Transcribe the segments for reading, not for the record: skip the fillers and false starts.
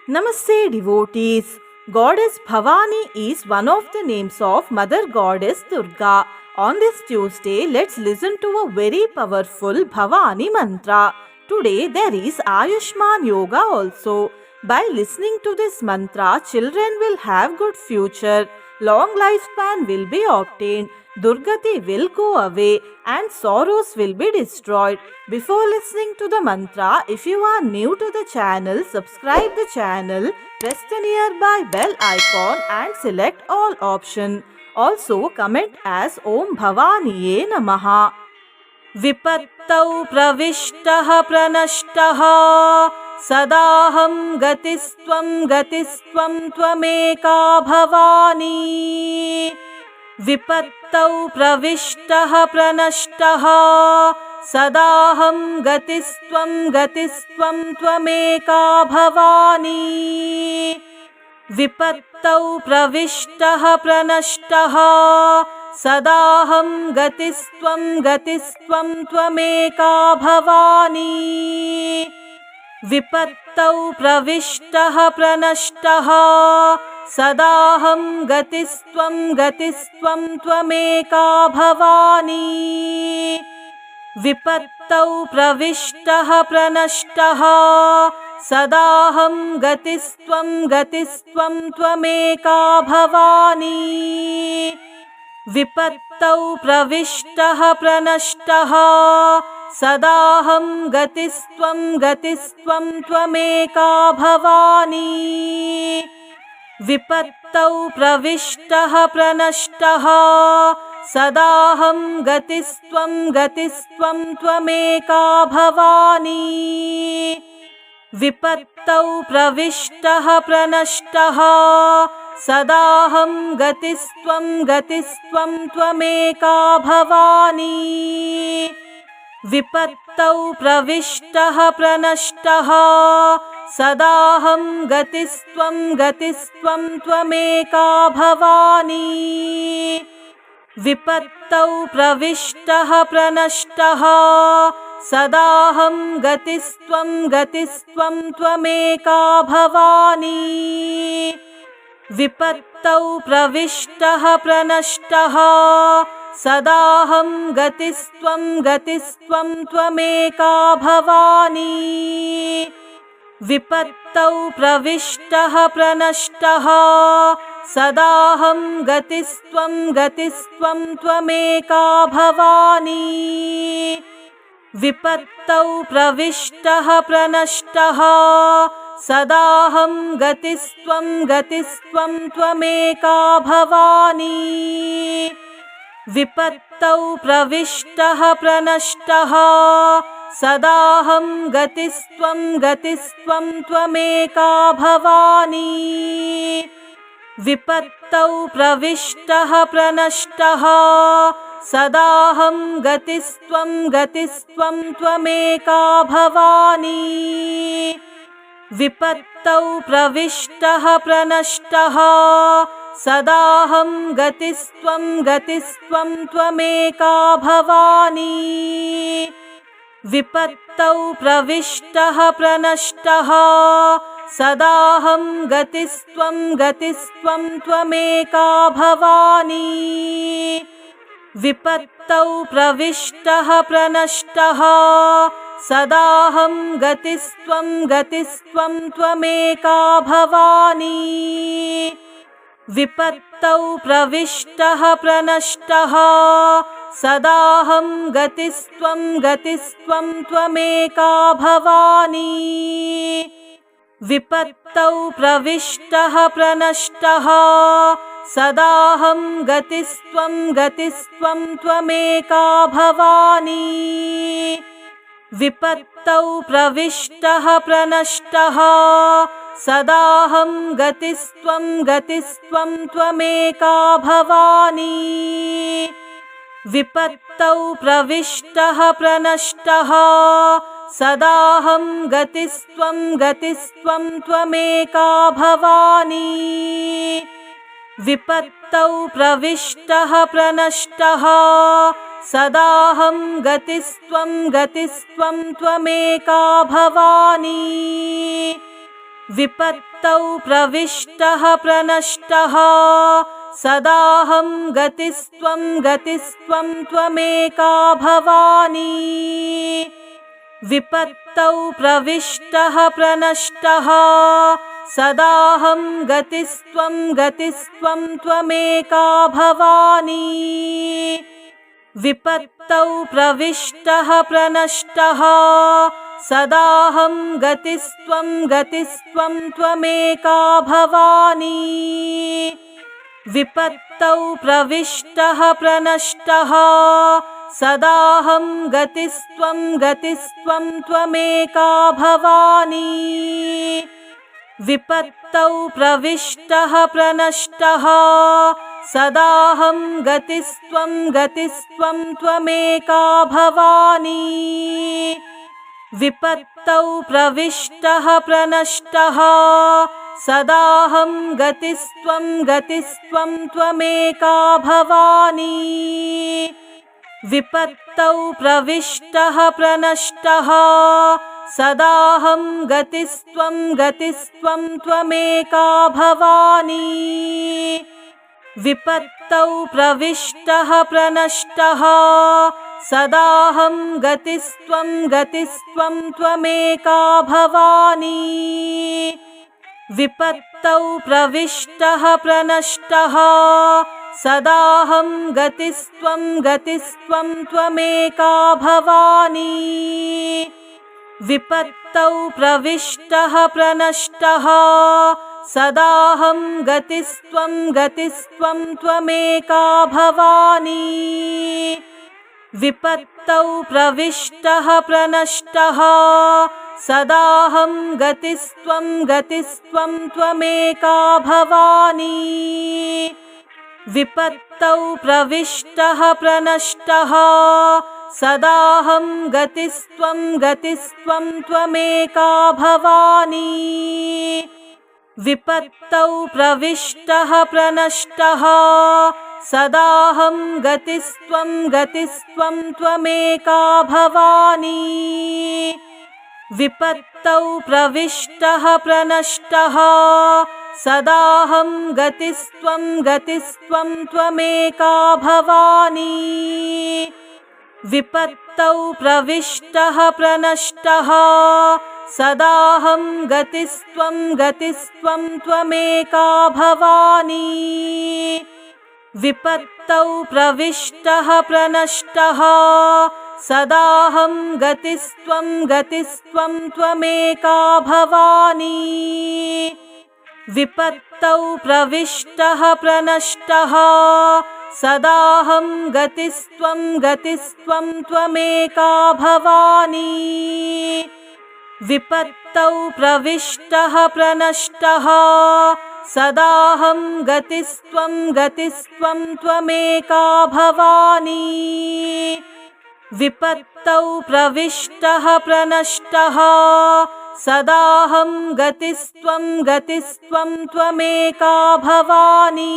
Namaste devotees. Goddess Bhavani is one of the names of Mother Goddess Durga. On this Tuesday, let's listen to a very powerful Bhavani mantra. Today there is Ayushman Yoga also. By listening to this mantra, children will have good future. Long lifespan will be obtained. Durgati will go away and sorrows will be destroyed. Before listening to the mantra, if you are new to the channel, subscribe the channel, press the nearby bell icon and select all option. Also comment as Om Bhavaniye Namaha. Vipattau pravishtah pranashtah sadaham gatistvam tvameka bhavani. Vipattau pravishtah pranashtah sadaham gatistvam tvameka bhavani. Vipattau pravishtah pranashtah sadaham gatistvam tvameka bhavani. Vipattau pravishtah pranashtah sadaham gatistvam tvameka bhavani. Vipattau pravishtah pranashtah sadaham gatistvam tvameka bhavani. Vipattau pravishtah pranashtah sadaham gatistvam tvameka bhavani. Vipattau pravishtah pranashtah sadaham gatistvam tvameka bhavani. Vipattau pravishtah pranashtah sadaham gatistvam tvameka bhavani. Vipattau pravishtah pranashtah sadaham gatistvam tvameka bhavani. Vipattau pravishtah pranashtah sadaham gatistvam tvameka bhavani. Vipattau pravishtah pranashtah sadaham gatistvam tvameka bhavani. Vipattau pravishtah pranashtah sadaham gatistvam tvameka bhavani. Vipattau pravishtah pranashtah sadaham gatistvam tvameka bhavani. Vipattau pravishtah pranashtah sadaham gatistvam tvameka bhavani. Vipattau pravishtah pranashtah sadaham gatistvam tvameka bhavani. Vipattau pravishtah pranashtah sadaham gatistvam tvameka bhavani. Vipattau pravishtah pranashtah sadaham gatistvam tvameka bhavani. Vipattau pravishtah pranashtah sadaham gatistvam tvameka bhavani. Vipattau pravishtah pranashtah sadaham gatistvam tvameka bhavani. Vipattau pravishtah pranashtah sadaham gatistvam tvameka bhavani. Vipattau pravishtah pranashtah sadaham gatistvam tvameka bhavani. Vipattau pravishtah pranashtah sadaham gatistvam tvameka bhavani. Vipattau pravishtah pranashtah sadaham gatistvam tvameka bhavani. विपत्तौ प्रविष्टः प्रनष्टः सदाहं गतिस्त्वं त्वमेका भवानी। विपत्तौ प्रविष्टः प्रनष्टः सदाहं गतिस्त्वं त्वमेका भवानी। विपत्तौ प्रविष्टः प्रनष्टः सदाहं गतिस्त्वं त्वमेका भवानी। विपत्तौ प्रविष्टः प्रनष्टः सदाहं गतिस्त्वं त्वमेका भवानी। विपत्तौ प्रविष्टः प्रनष्टः सदाहं गतिस्त्वं त्वमेका भवानी। विपत्तौ प्रविष्टः प्रनष्टः सदाहं गतिस्त्वं त्वमेका भवानी। विपत्तौ प्रविष्टः प्रनष्टः सदाहं गतिस्त्वं त्वमेका भवानी। विपत्तौ प्रविष्टः प्रनष्टः सदाहं गतिस्त्वं त्वमेका भवानी। विपत्तौ प्रविष्टः प्रनष्टः सदाहं गतिस्त्वं त्वमेका भवानी। विपत्तौ प्रविष्टः प्रनष्टः सदाहं गतिस्त्वं त्वमेका भवानी। विपत्तौ प्रविष्टः प्रनष्टः सदाहं गतिस्त्वं त्वमेका भवानी। विपत्तौ प्रविष्टः प्रनष्टः सदाहं गतिस्त्वं त्वमेका भवानी। विपत्तौ प्रविष्टः प्रनष्टः सदाहं गतिस्त्वं त्वमेका भवानी। विपत्तौ प्रविष्टः प्रनष्टः सदाहं गतिस्त्वं त्वमेका भवानी। विपत्तौ प्रविष्टः प्रनष्टः सदाहं गतिस्त्वं त्वमेका भवानी। विपत्तौ प्रविष्टः प्रनष्टः सदाहं गतिस्त्वं त्वमेका भवानी। विपत्तौ प्रविष्टः प्रनष्टः सदाहं गतिस्त्वं त्वमेका भवानी। विपत्तौ प्रविष्टः प्रनष्टः सदाहं गतिस्त्वं त्वमेका भवानी। विपत्तौ प्रविष्टः प्रनष्टः सदाहं गतिस्त्वं त्वमेका भवानी।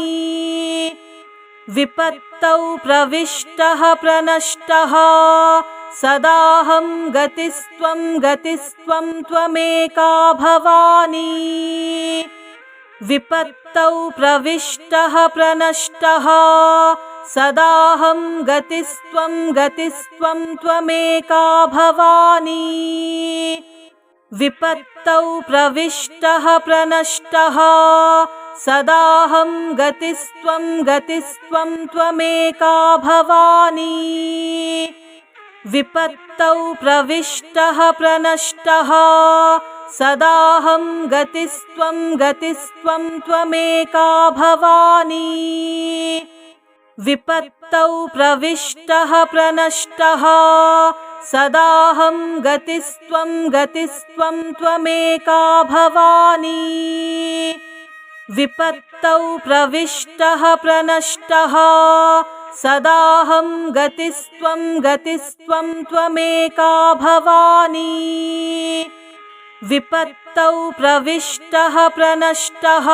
विपत्तौ प्रविष्टः प्रनष्टः सदाहं गतिस्त्वं त्वमेका भवानी। विपत्तौ प्रविष्टः प्रनष्टः सदाहं गतिस्त्वं त्वमेका भवानी। विपत्तौ प्रविष्टः प्रनष्टः सदाहं गतिस्त्वं त्वमेका भवानी। विपत्तौ प्रविष्टः प्रनष्टः सदाहं गतिस्त्वं त्वमेका भवानी। विपत्तौ प्रविष्टः प्रनष्टः सदाहं गतिस्त्वं त्वमेका भवानी। विपत्तौ प्रविष्टः प्रनष्टः सदाहं गतिस्त्वं त्वमेका भवानी। विपत्तौ प्रविष्टः प्रनष्टः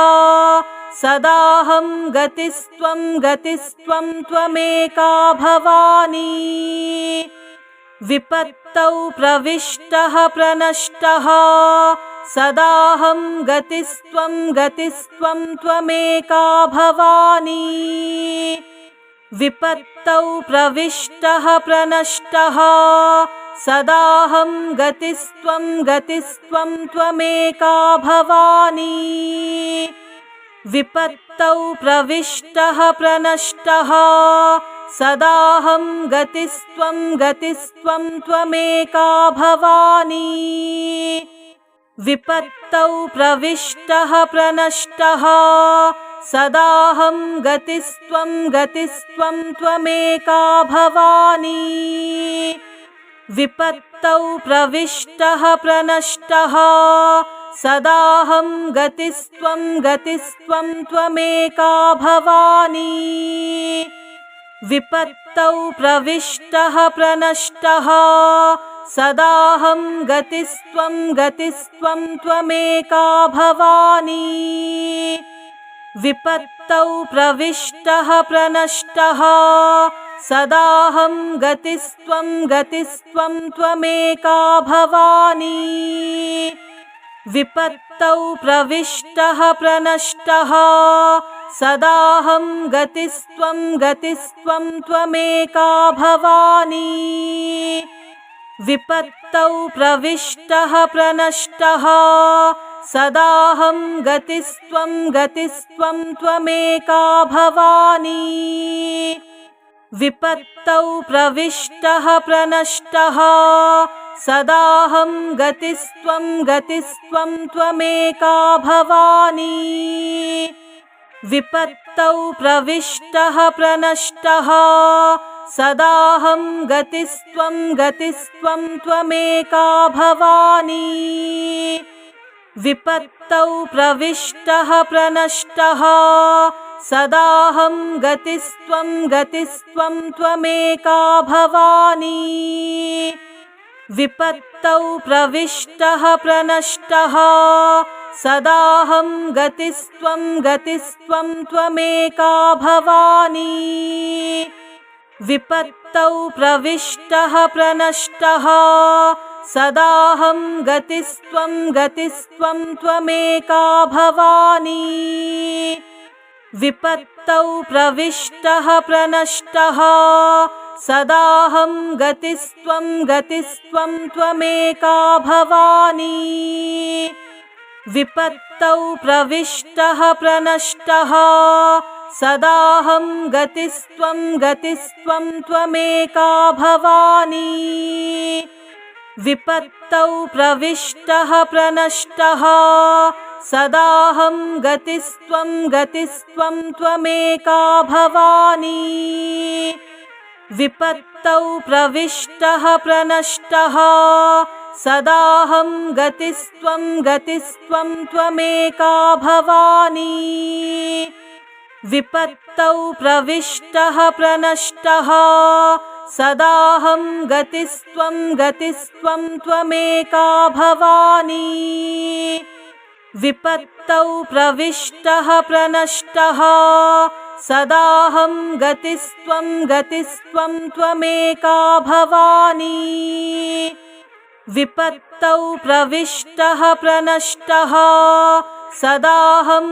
सदाहं गतिस्त्वं त्वमेका भवानी। विपत्तौ प्रविष्टः प्रनष्टः सदाहं गतिस्त्वं त्वमेका भवानी विपत्तौ प्रविष्टः प्रनष्टः सदाहं गतिस्त्वं त्वमेका भवानी विपत्तौ प्रविष्टः प्रनष्टः सदाहं गतिस्त्वं त्वमेका भवानी विपत्तौ प्रविष्टः प्रनष्टः सदाहं गतिस्त्वं त्वमेका भवानी विपत्तौ प्रविष्टः प्रनष्टः सदाहं गतिस्त्वं त्वमेका भवानी विपत्तौ प्रविष्टः प्रनष्टः सदाहं गतिस्त्वं त्वमेका भवानी विपत्तौ प्रविष्टः प्रनष्टः सदाहं गतिस्त्वं त्वमेका भवानी विपत्तौ प्रविष्टः प्रनष्टः सदाहं गतिस्त्वं त्वमेका भवानी विपत्तौ प्रविष्टः प्रनष्टः सदाहं गतिस्त्वं त्वमेका भवानी विपत्तौ प्रविष्टः प्रनष्टः सदाहं गतिस्त्वं त्वमेका भवानी विपत्तौ प्रविष्टः प्रनष्टः सदाहं गतिस्त्वं त्वमेका भवानी विपत्तौ प्रविष्टः प्रनष्टः सदाहं गतिस्त्वं त्वमेका भवानी विपत्तौ प्रविष्टः प्रनष्टः सदाहं गतिस्त्वं त्वमेका भवानी विपत्तौ प्रविष्टः प्रनष्टः सदाहं गतिस्त्वं त्वमेका भवानी विपत्तौ प्रविष्टः प्रनष्टः सदाहं गतिस्त्वं त्वमेका भवानी विपत्तौ प्रविष्टः प्रनष्टः सदाहं गतिस्त्वं त्वमेका भवानी विपत्तौ प्रविष्टः प्रनष्टः सदाहं गतिस्त्वं त्वमेका भवानी विपत्तौ प्रविष्टः प्रनष्टः सदाहं गतिस्त्वं त्वमेका भवानी विपत्तौ प्रविष्टः प्रनष्टः सदाहं गतिस्त्वं त्वमेका भवानी विपत्तौ प्रविष्टः प्रनष्टः सदाहं गतिस्त्वं त्वमेका भवानी विपत्तौ प्रविष्टः प्रनष्टः सदाहं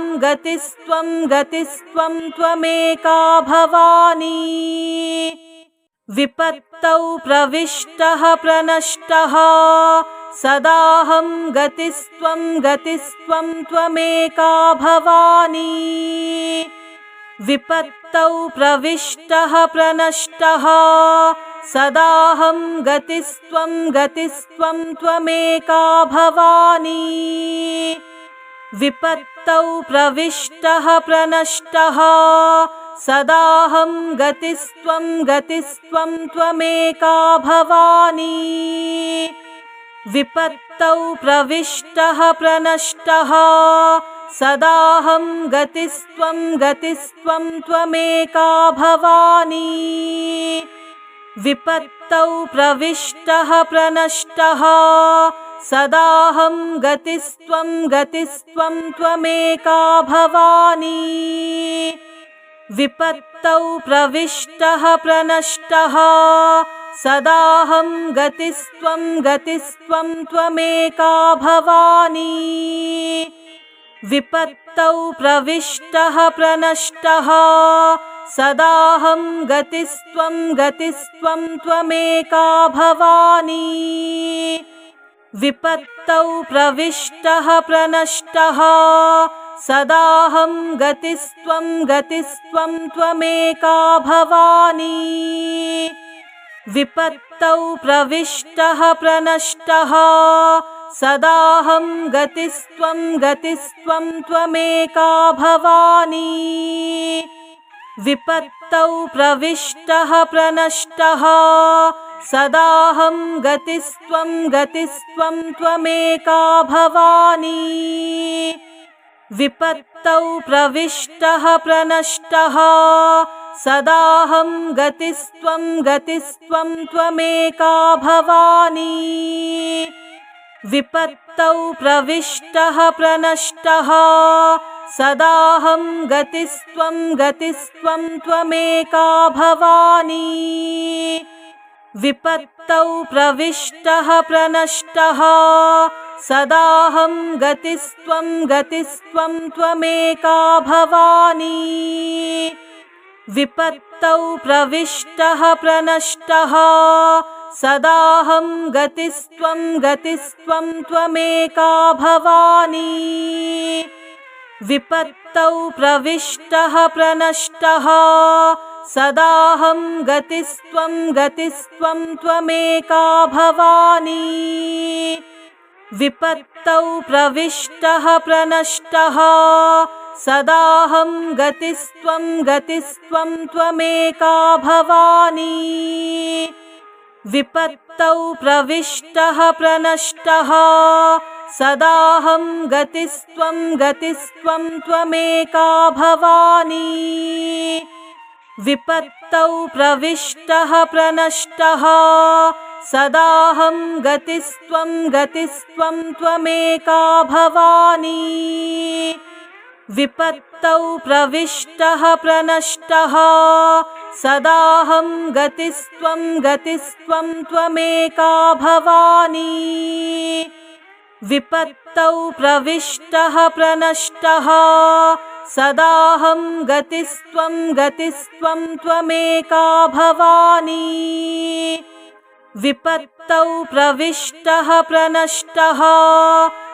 गतिस्त्वं त्वमेका भवानी विपत्तौ प्रविष्टः प्रनष्टः सदाहं गतिस्त्वं त्वमेका भवानी विपत्तौ प्रविष्टः प्रनष्टः सदाहं गतिस्त्वं त्वमेका भवानी विपत्तौ प्रविष्टः प्रनष्टः सदाहं गतिस्त्वं त्वमेका भवानी विपत्तौ प्रविष्टः प्रनष्टः सदाहं गतिस्त्वं त्वमेका भवानी विपत्तौ प्रविष्टः प्रनष्टः सदाहं गतिस्त्वं त्वमेका भवानी विपत्तौ प्रविष्टः प्रनष्टः सदाहं गतिस्त्वं गतिस्त्वं त्वमेका भवानी। विपत्तौ प्रविष्टः प्रनष्टः सदाहं गतिस्त्वं गतिस्त्वं त्वमेका भवानी। विपत्तौ प्रविष्टः प्रनष्टः सदाहं गतिस्त्वं गतिस्त्वं त्वमेका भवानी। विपत्तौ प्रविष्टः प्रनष्टः सदाहं गतिस्त्वं गतिस्त्वं त्वमेका भवानी। विपत्तौ प्रविष्टः प्रनष्टः सदाहं गतिस्त्वं गतिस्त्वं त्वमेका भवानी। विपत्तौ प्रविष्टः प्रनष्टः सदाहं गतिस्त्वं गतिस्त्वं त्वमेका भवानी। विपत्तौ प्रविष्टः प्रनष्टः सदाहं गतिस्त्वं गतिस्त्वं त्वमेका भवानी। विपत्तौ प्रविष्टः प्रनष्टः सदाहं गतिस्त्वं गतिस्त्वं त्वमेका भवानी। विपत्तौ प्रविष्टः प्रनष्टः सदाहं गतिस्त्वं गतिस्त्वं त्वमेका भवानी। विपत्तौ प्रविष्टः प्रनष्टः सदाहं गतिस्त्वं गतिस्त्वं त्वमेका भवानी। विपत्तौ प्रविष्टः प्रनष्टः सदाहं गतिस्त्वं गतिस्त्वं त्वमेका भवानी। विपत्तौ प्रविष्टः प्रनष्टः सदाहं गतिस्त्वं गतिस्त्वं त्वमेका भवानी। विपत्तौ प्रविष्टः प्रनष्टः सदाहं गतिस्त्वं गतिस्त्वं त्वमेका भवानी। विपत्तौ प्रविष्टः प्रनष्टः सदाहं गतिस्त्वं गतिस्त्वं त्वमेका भवानी। विपत्तौ प्रविष्टः प्रनष्टः सदाहं गतिस्त्वं गतिस्त्वं त्वमेका भवानी। विपत्तौ प्रविष्टः प्रनष्टः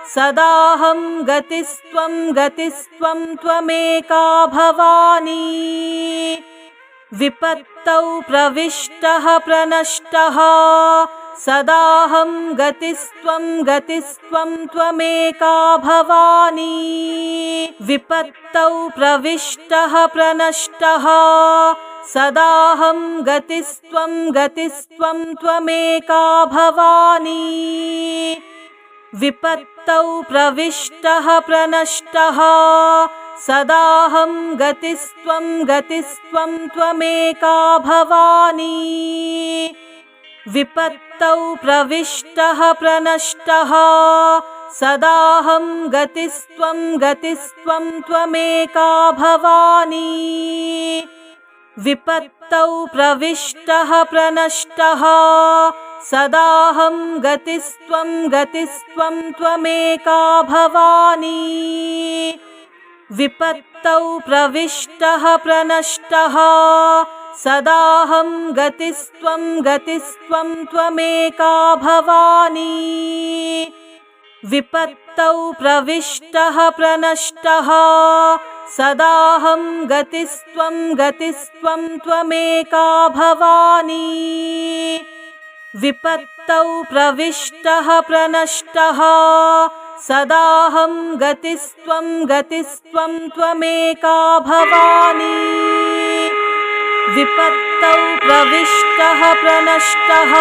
सदाहं गतिस्त्वं गतिस्त्वं त्वमेका भवानी। विपत्तौ प्रविष्टः प्रनष्टः सदाहं गतिस्त्वं गतिस्त्वं त्वमेका भवानी। विपत्तौ प्रविष्टः प्रनष्टः सदाहं गतिस्त्वं गतिस्त्वं त्वमेका भवानी। विपत्तौ प्रविष्टः प्रनष्टः सदाहं गतिस्त्वं गतिस्त्वं त्वमेका भवानी। विपत्तौ प्रविष्टः प्रनष्टः सदाहं गतिस्त्वं गतिस्त्वं त्वमेका भवानी। विपत्तौ प्रविष्टः प्रनष्टः सदाहं गतिस्त्वं गतिस्त्वं त्वमेका भवानी। विपत्तौ प्रविष्टः प्रनष्टः सदाहं गतिस्त्वं गतिस्त्वं त्वमेका भवानी। विपत्तौ प्रविष्टः प्रनष्टः सदाहं गतिस्त्वं गतिस्त्वं त्वमेका भवानी। विपत्तौ प्रविष्टः प्रनष्टः सदाहं गतिस्त्वं गतिस्त्वं त्वमेका भवानी। विपत्तौ प्रविष्टः प्रनष्टः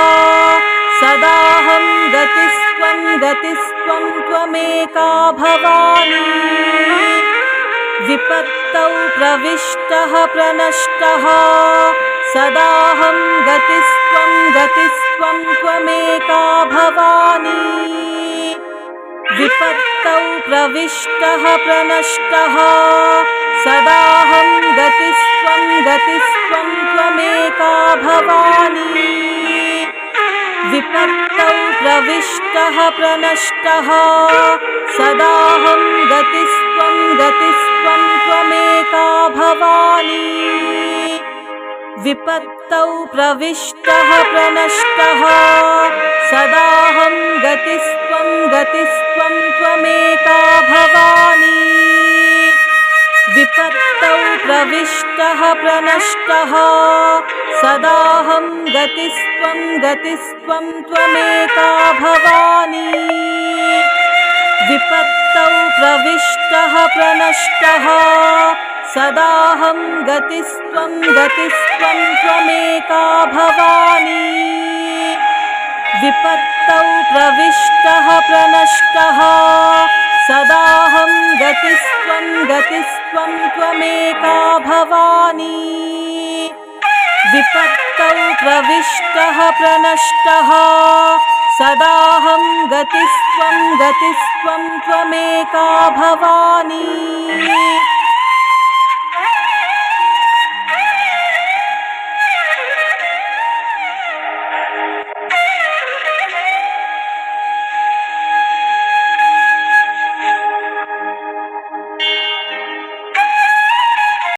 सदाहं गतिस्त्वं गतिस्त्वं त्वमेका भवानी। विपत्तौ प्रविष्टः प्रनष्टः सदाहं गतिस्त्वं गतिस्त्वं त्वमेका भवानी। विपत्तौ प्रविष्टः प्रनष्टः सदाहं गतिस्त्वं गतिस्त्वं त्वमेका भवानी। विपत्तौ प्रविष्टः प्रनष्टः सदाहं गतिस्त्वं त्वमेका भवानी। विपत्तौ प्रविष्टः प्रनष्टः सदाहं गतिस्त्वं त्वमेका भवानी। विपत्तौ प्रविष्टः प्रनष्टः सदाहं गतिस्त्वं त्वमेका भवानी। विपत्तौ प्रविष्टः प्रनष्टः सदाहं गतिस्त्वं त्वमेका भवानी। विपत्तौ प्रविष्टः प्रनष्टः सदाहं गतिस्त्वं त्वमेका भवानी। विपत्तौ प्रविष्टः प्रनष्टः सदाहं गतिस्त्वं त्वमेका भवानी।